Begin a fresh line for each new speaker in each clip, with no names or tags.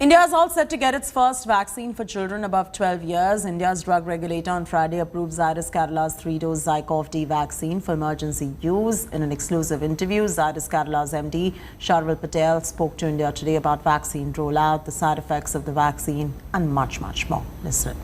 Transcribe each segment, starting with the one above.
India is all set to get its first vaccine for children above 12 years. India's drug regulator on Friday approved Zydus Cadila's 3-dose ZyCoV-D vaccine for emergency use. In an exclusive interview, Zydus Cadila's MD, Sharvil Patel, spoke to India Today about vaccine rollout, the side effects of the vaccine, and much more. Listen.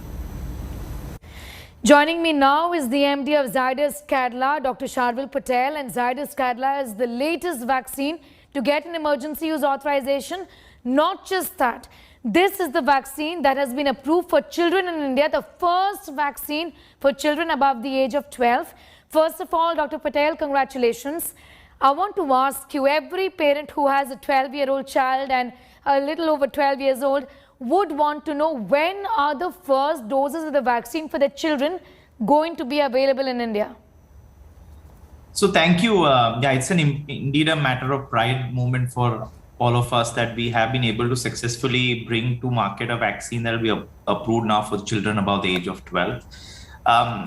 Joining me now is the MD of Zydus Cadila, Dr. Sharvil Patel, and Zydus Cadila is the latest vaccine to get an emergency use authorization. Not just that, this is the vaccine that has been approved for children in India, the first vaccine for children above the age of 12. First of all, Dr. Patel, congratulations. I want to ask you, every parent who has a 12-year-old child and a little over 12 years old would want to know, when are the first doses of the vaccine for their children going to be available in India?
So thank you. Yeah, it's indeed a matter of pride moment for all of us that we have been able to successfully bring to market a vaccine that will be approved now for children above the age of 12.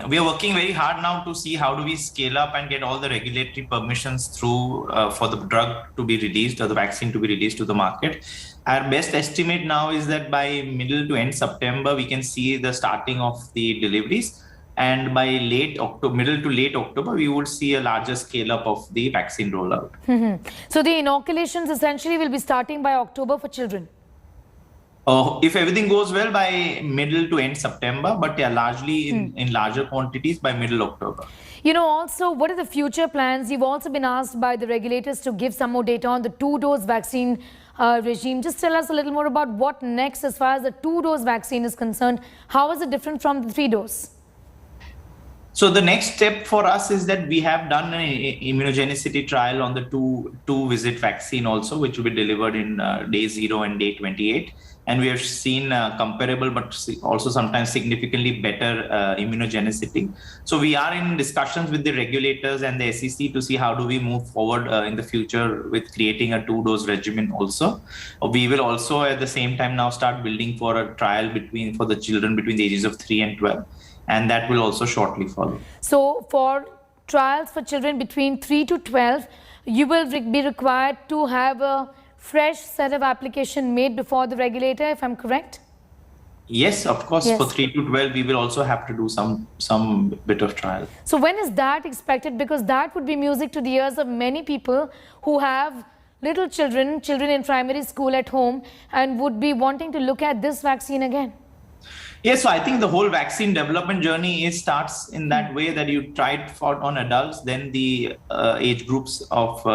We are working very hard now to see how do we scale up and get all the regulatory permissions through for the drug to be released or the vaccine to be released to the market. Our best estimate now is that by middle to end September, we can see the starting of the deliveries. And by middle to late October, we would see a larger scale up of the vaccine rollout.
So the inoculations essentially will be starting by October for children?
If everything goes well, by middle to end September, but yeah, largely in larger quantities by middle October.
You know, also, what are the future plans? You've also been asked by the regulators to give some more data on the 2-dose vaccine regime. Just tell us a little more about what next as far as the 2-dose vaccine is concerned. How is it different from the 3-dose?
So the next step for us is that we have done an immunogenicity trial on the two-visit vaccine also, which will be delivered in day 0 and day 28. And we have seen comparable, but also sometimes significantly better immunogenicity. So we are in discussions with the regulators and the SEC to see how do we move forward in the future with creating a 2-dose regimen also. We will also at the same time now start building for a trial for the children between the ages of 3 and 12. And that will also shortly follow.
So for trials for children between 3 to 12, you will be required to have a fresh set of application made before the regulator, if I'm correct?
Yes, of course. Yes. For 3 to 12, we will also have to do some bit of trial.
So when is that expected? Because that would be music to the ears of many people who have little children in primary school at home and would be wanting to look at this vaccine again.
Yes, so I think the whole vaccine development journey starts in that way, that you try it on adults, then the age groups of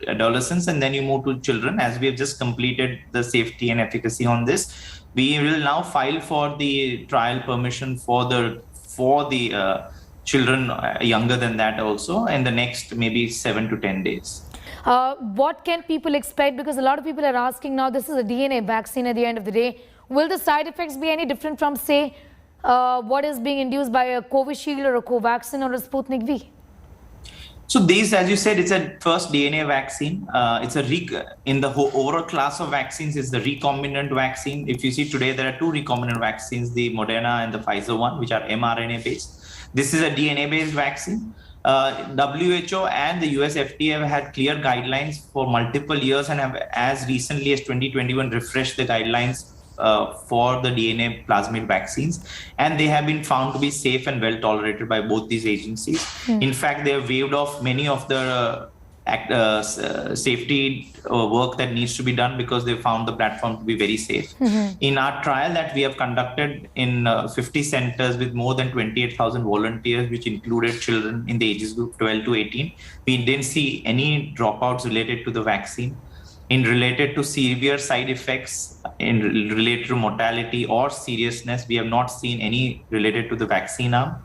adolescents, and then you move to children. As we have just completed the safety and efficacy on this, we will now file for the trial permission for the children younger than that also in the next maybe 7 to 10 days.
What can people expect? Because a lot of people are asking now, this is a DNA vaccine at the end of the day. Will the side effects be any different from, say, what is being induced by a Covishield or a Covaxin or a Sputnik V?
So these, as you said, it's a first DNA vaccine. It's in the whole overall class of vaccines, is the recombinant vaccine. If you see today, there are 2 recombinant vaccines, the Moderna and the Pfizer one, which are mRNA based. This is a DNA based vaccine. WHO and the US FDA have had clear guidelines for multiple years and have as recently as 2021 refreshed the guidelines for the DNA plasmid vaccines, and they have been found to be safe and well tolerated by both these agencies. In fact, they have waived off many of the safety work that needs to be done because they found the platform to be very safe. In our trial that we have conducted in 50 centers with more than 28,000 volunteers, which included children in the ages group 12 to 18, we didn't see any dropouts related to the vaccine. Related to severe side effects, related to mortality or seriousness, we have not seen any related to the vaccine arm.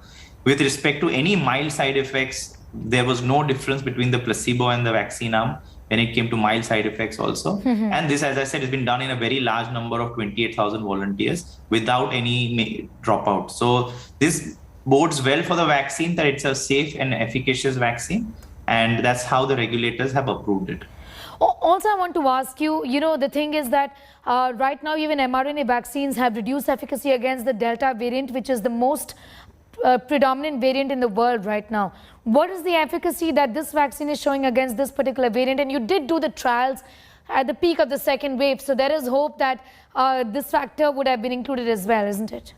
With respect to any mild side effects, there was no difference between the placebo and the vaccine arm when it came to mild side effects also. And this, as I said, has been done in a very large number of 28,000 volunteers without any dropout. So this bodes well for the vaccine, that it's a safe and efficacious vaccine. And that's how the regulators have approved it.
Also, I want to ask you, the thing is that right now even mRNA vaccines have reduced efficacy against the Delta variant, which is the most predominant variant in the world right now. What is the efficacy that this vaccine is showing against this particular variant? And you did do the trials at the peak of the second wave. So there is hope that this factor would have been included as well, isn't it?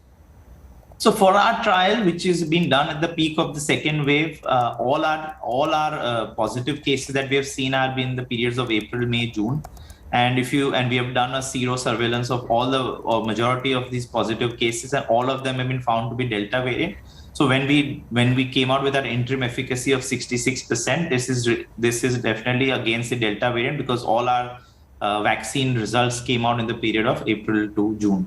So for our trial, which is being done at the peak of the second wave, all our positive cases that we have seen are in the periods of April, May, June. And we have done a sero surveillance of all the majority of these positive cases, and all of them have been found to be Delta variant. So when we came out with our interim efficacy of 66%, this is definitely against the Delta variant, because all our vaccine results came out in the period of April to June.